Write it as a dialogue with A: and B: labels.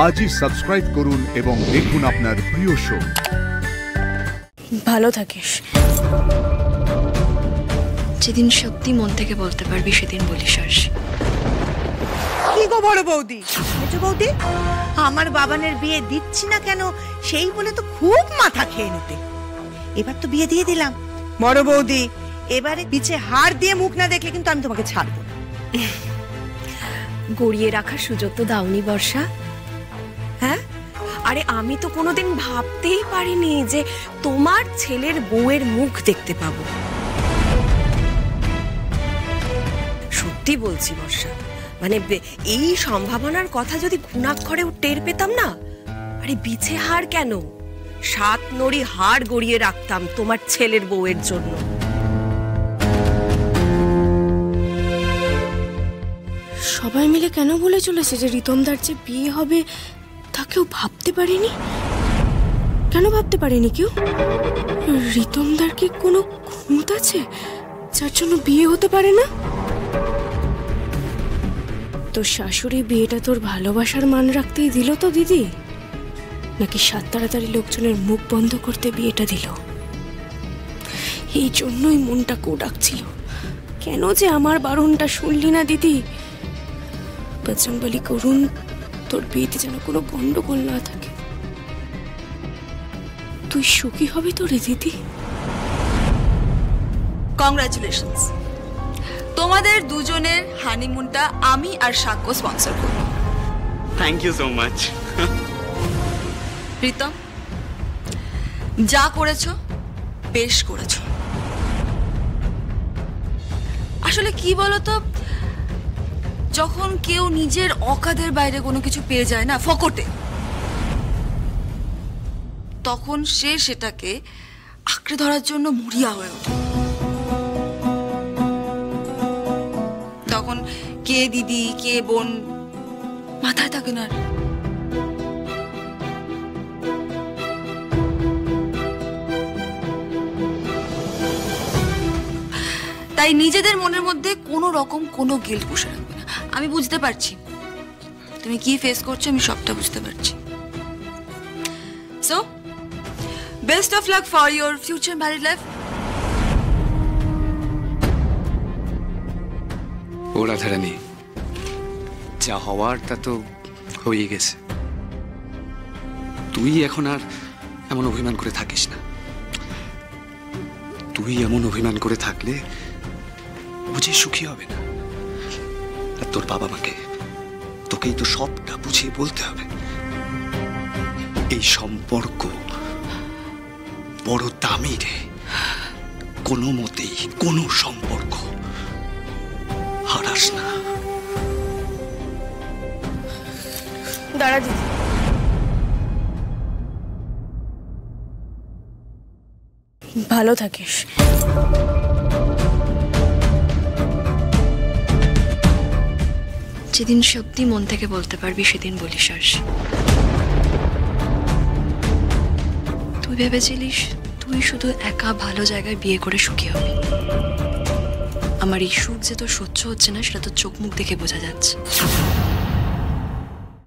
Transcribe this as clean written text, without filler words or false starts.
A: আজই সাবস্ক্রাইব করুন এবং দেখুন আপনার প্রিয় শো।
B: ভালো থাকিস। যেদিন সত্যি মন থেকে বলতে পারবি সেদিন বলিস আসি।
C: কি গো বড় বৌদি, মেজো বৌদি, আমার বাবানের বিয়ে দিচ্ছি না কেন সেই বলে তো খুব মাথা খেয়ে নিতে। এবার তো বিয়ে দিয়ে দিলাম। বড় বৌদি, এবারে পিছে হাড় দিয়ে মুখ না দেখলে কিন্তু আমি তোমাকে ছাড়বো না।
B: গড়িয়ে রাখার সুযোগ তো দাওনি বর্ষা। হ্যাঁ, আরে আমি তো কোনোদিন ভাবতেই পারিনি যে তোমার ছেলের বউয়ের মুখ দেখতে পাবো। সত্যি বলছি বর্ষা, মানে এই সম্ভাবনার কথা যদি ঘুণাক্ষরেও টের পেতাম না, আরে বিছে হাড় কেন, 7 নড়ি হাড় গড়িয়ে রাখতাম তোমার ছেলের বউয়ের জন্য। সবাই মিলে কেন বলে চলেছে যে রিতমদার যে বিয়ে হবে তা কেউ ভাবতে পারেনি? কেন ভাবতে পারেনি কেউ? রিতমদার কি কোনো খুঁত আছে যার জন্য বিয়ে হতে পারে না? তোর শাশুড়ি বিয়েটা তোর ভালোবাসার মান রাখতেই দিল তো দিদি, নাকি 7 তাড়াতাড়ি লোকজনের মুখ বন্ধ করতে বিয়েটা দিল? এই জন্যই মনটা ডাকছিল, কেন যে আমার বারণটা শুনলি না দিদি? বজরংবলী করুন তোর বিয়েতে যেন কোনো গন্ডগোল না থাকে। তুই সুখী হবি তো রে দিদি?
D: কংগ্রাচুলেশনস, তোমাদের দুজনের হানিমুনটা আমি আর সাক্ষ্য স্পন্সর করব।
E: Thank you so much.
D: Pritam, যা করেছো বেশ করেছো। আসলে কি বলতো, যখন কেউ নিজের অকাদের বাইরে কোনো কিছু পেয়ে যায় না ফকটে, তখন সে সেটাকে আঁকড়ে ধরার জন্য মরিয়া হয়ে ওঠে। তখন কে দিদি কে বোন মাথায় থাকে না। তাই নিজেদের মনের মধ্যে কোনো রকম কোনো গিল্ট পুষে রাখবে না। আমি বুঝতে পারছি তুমি কি ফেস করছো, আমি সবটা বুঝতে পারছি। So best of luck for your future married life.
E: ও রাধারানী, যা হওয়ার তা তো হয়ে গেছে। তুই এখন আর এমন অভিমান করে থাকিস না। তুই এমন অভিমান করে থাকলে বুঝে সুখী হবে না। আর তোর বাবা মাকে তোকেই তো সবটা বুঝিয়ে বলতে হবে। এই সম্পর্ক বড় দামি রে, কোনো মতেই কোনো সম্পর্ক হারাস না।
B: দাঁড়া দিদি, ভালো থাকিস। যেদিন সত্যি মন থেকে বলতে পারবি সেদিন বলিস আসি। তুই ভেবেছিলিস তুই শুধু একা ভালো জায়গায় বিয়ে করে সুখী হবি। আমার এই সুখ যে তোর সহ্য হচ্ছে না সেটা তোর চোখ মুখ দেখে বোঝা যাচ্ছে।